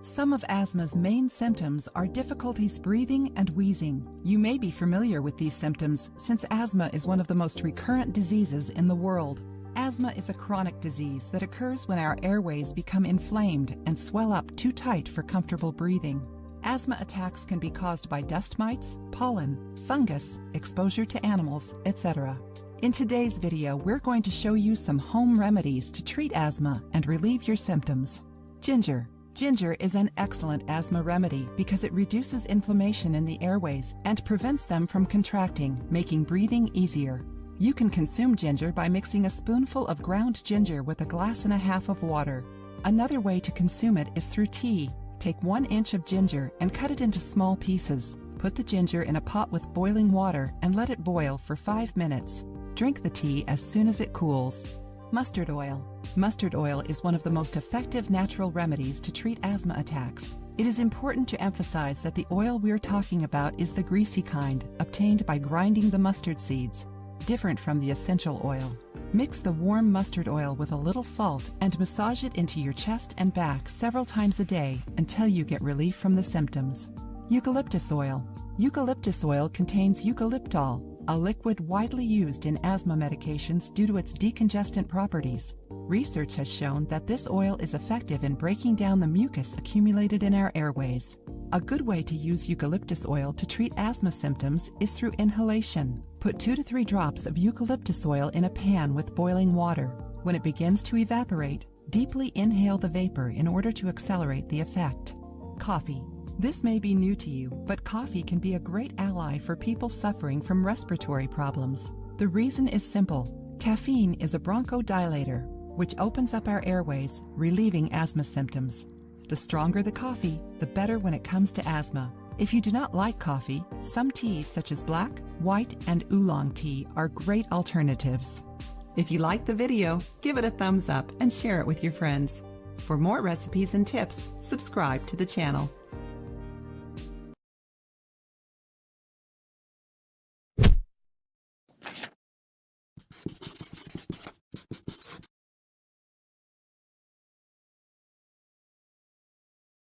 Some of asthma's main symptoms are difficulties breathing and wheezing. You may be familiar with these symptoms since asthma is one of the most recurrent diseases in the world. Asthma is a chronic disease that occurs when our airways become inflamed and swell up too tight for comfortable breathing. Asthma attacks can be caused by dust mites, pollen, fungus, exposure to animals, etc. In today's video, we're going to show you some home remedies to treat asthma and relieve your symptoms. Ginger. Ginger is an excellent asthma remedy because it reduces inflammation in the airways and prevents them from contracting, making breathing easier. You can consume ginger by mixing a spoonful of ground ginger with 1.5 glasses of water. Another way to consume it is through tea. Take 1 inch of ginger and cut it into small pieces. Put the ginger in a pot with boiling water and let it boil for 5 minutes. Drink the tea as soon as it cools. Mustard oil. Mustard oil is one of the most effective natural remedies to treat asthma attacks. It is important to emphasize that the oil we're talking about is the greasy kind, obtained by grinding the mustard seeds, different from the essential oil. Mix the warm mustard oil with a little salt and massage it into your chest and back several times a day until you get relief from the symptoms. Eucalyptus oil. Eucalyptus oil contains eucalyptol, a liquid widely used in asthma medications due to its decongestant properties. Research has shown that this oil is effective in breaking down the mucus accumulated in our airways. A good way to use eucalyptus oil to treat asthma symptoms is through inhalation. Put 2 to 3 drops of eucalyptus oil in a pan with boiling water. When it begins to evaporate, deeply inhale the vapor in order to accelerate the effect. Coffee. This may be new to you, but coffee can be a great ally for people suffering from respiratory problems. The reason is simple. Caffeine is a bronchodilator, which opens up our airways, relieving asthma symptoms. The stronger the coffee, the better when it comes to asthma. If you do not like coffee, some teas such as black, white, and oolong tea are great alternatives. If you like the video, give it a thumbs up and share it with your friends. For more recipes and tips, subscribe to the channel.